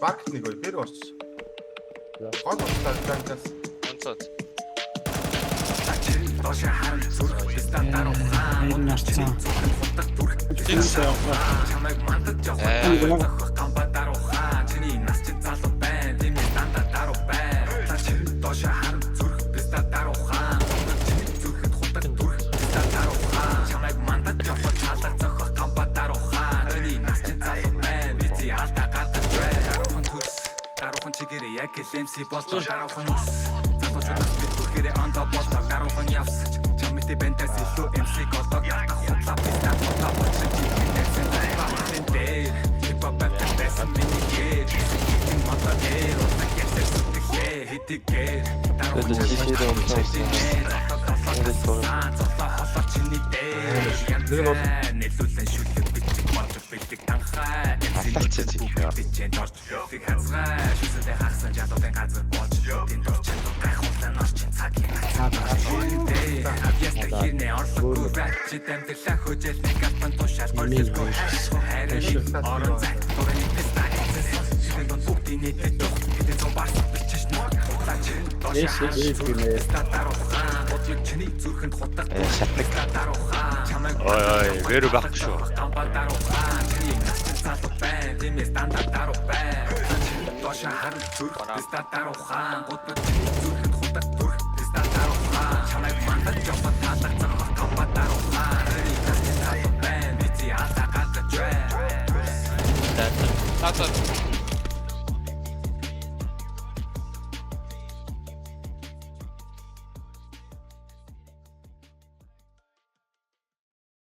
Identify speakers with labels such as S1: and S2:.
S1: Баркт нэг ой бэр орч. Гол утгаар ганцаас
S2: онцод.
S3: Доошо харан зүрх бистан даруухан мунчны зүрхэн хутаг дүрх чамайг мандаж явах гамба даруухан чиний нас чинь залуу байна тэмээ дандаа даруу байна доошо харан зүрх бистан даруухан чиний зүрхэд хутаг дүрх бистан даруухан чамайг мандаж явах цаалар зохих гамба даруухан чиний нас чинь залуу байна бити алдаа гадаж даруухан төрс даруухан чигээрээ яг лэмси болоо даруухан ус Хэрэг андаа болоо даруухан явсаж чамтай бэнтээс илүү эмсиг олдог хутлаа бистаа хутлаа болчих тийм нэрсэн дээ хипхоп бэтэс минигээ тийм матадээ ротакэс сэтгэлээ хитгээ даруухан чишээрээ онцолсон холоор чиний дээ нэлүүлэн шүлэг бичиг монтог бэлэг танхаа
S4: Аталцээ тийм.
S3: бичэн дорч фиг хазгаа шүсэдэ хагсан жадуудын газар болж тийм дорч гайхуулсан орчин цагийн Яста хийнэ орлоггүй бачи дамтлаа хөжөл нэг алтан тушаал горлгүй хайрын орон зай төрний пистаа хэвэн дон бүгдийн нийтэд дух хэдэн зам бас бичиж нөө хутлаач доош даруухан бодлог чиний зүрхэнд хутдаг
S4: шатнаг
S3: даруухан
S2: Ой вэр баг шүү.
S3: гамбал даруухан чиний насчин залуу байна тиймээс дандаа даруу байна доош харан зүрх писта даруухан бодлог чиний зүрхэнд хутдаг дүрх писта даруухан чамайг мандаж явах таалаг зах гамбал даруухан чиний насчин залуу байна бити алдаа гадаж байна
S2: Тацаа